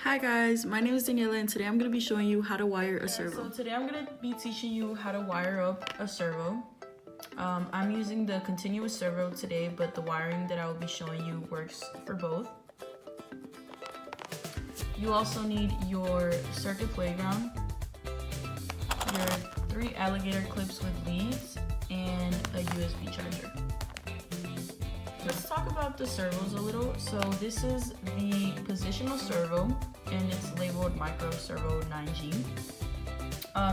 Hi guys, my name is Daniela and today I'm going to be showing you how to wire a servo. So today I'm going to be teaching you how to wire up a servo. I'm using the continuous servo today, but the wiring that I will be showing you works for both. You also need your circuit playground, your 3 alligator clips with leads, and a USB charger. Let's talk about the servos a little. So this is the Positional Servo and it's labeled Micro Servo 9G.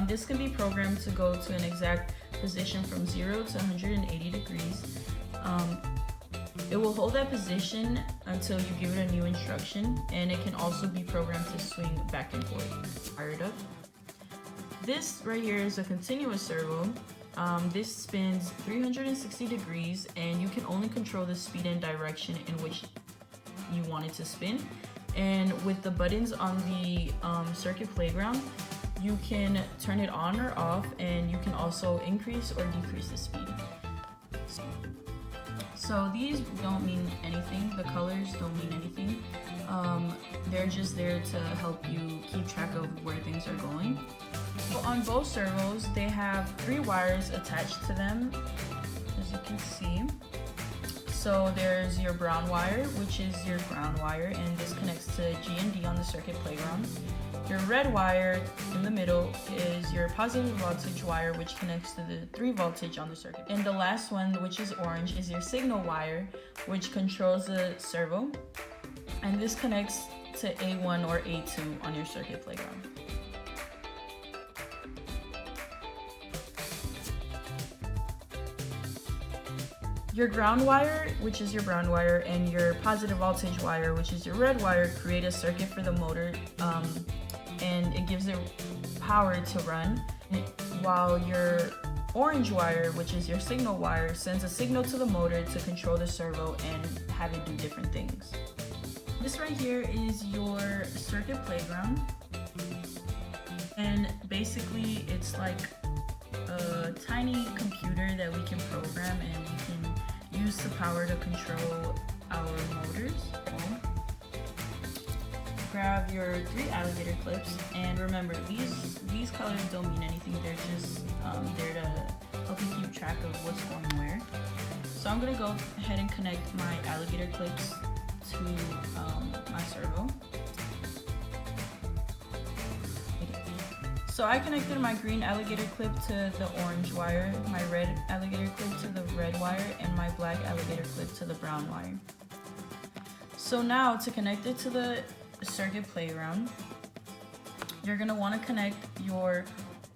This can be programmed to go to an exact position from 0 to 180 degrees. It will hold that position until you give it a new instruction, and it can also be programmed to swing back and forth. Fire it up. This right here is a continuous servo. This spins 360 degrees and you can only control the speed and direction in which you want it to spin. And with the buttons on the circuit playground, you can turn it on or off, and you can also increase or decrease the speed. So these don't mean anything, the colors don't mean anything. They're just there to help you keep track of where things are going. So on both servos, they have 3 wires attached to them, as you can see. So there's your brown wire, which is your ground wire, and this connects to G&D on the circuit playground. Your red wire in the middle is your positive voltage wire, which connects to the 3 voltage on the circuit. And the last one, which is orange, is your signal wire, which controls the servo. And this connects to A1 or A2 on your circuit playground. Your ground wire, which is your brown wire, and your positive voltage wire, which is your red wire, create a circuit for the motor, and it gives it power to run, while your orange wire, which is your signal wire, sends a signal to the motor to control the servo and have it do different things. This right here is your circuit playground, and basically it's like a tiny computer that we can program and we can use the power to control our motors. Grab your 3 alligator clips, and remember, these colors don't mean anything. They're just there to help you keep track of what's going where. So I'm gonna go ahead and connect my alligator clips to my servo. So I connected my green alligator clip to the orange wire, my red alligator clip to the red wire, and my black alligator clip to the brown wire. So now to connect it to the circuit playground, you're going to want to connect your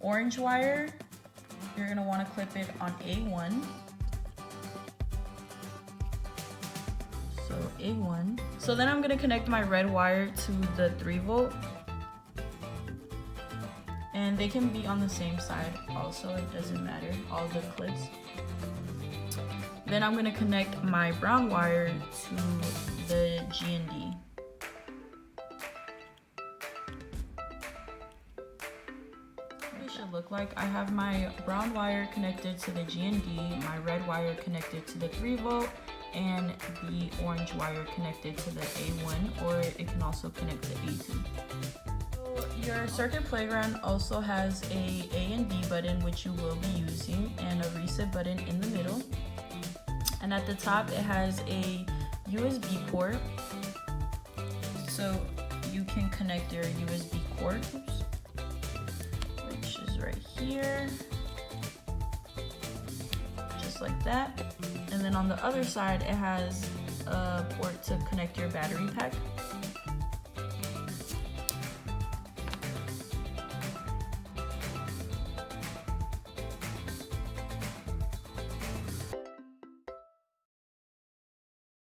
orange wire. You're going to want to clip it on A1. So A1. So then I'm going to connect my red wire to the 3 volt. And they can be on the same side also, it doesn't matter, all the clips. Then I'm going to connect my brown wire to the G&D. What it should look like, I have my brown wire connected to the G&D, my red wire connected to the 3 volt, and the orange wire connected to the A1, or it can also connect to A2. Your circuit playground also has a and B button, which you will be using, and a reset button in the middle. And at the top, it has a USB port, so you can connect your USB cord, which is right here, just like that. And then on the other side, it has a port to connect your battery pack.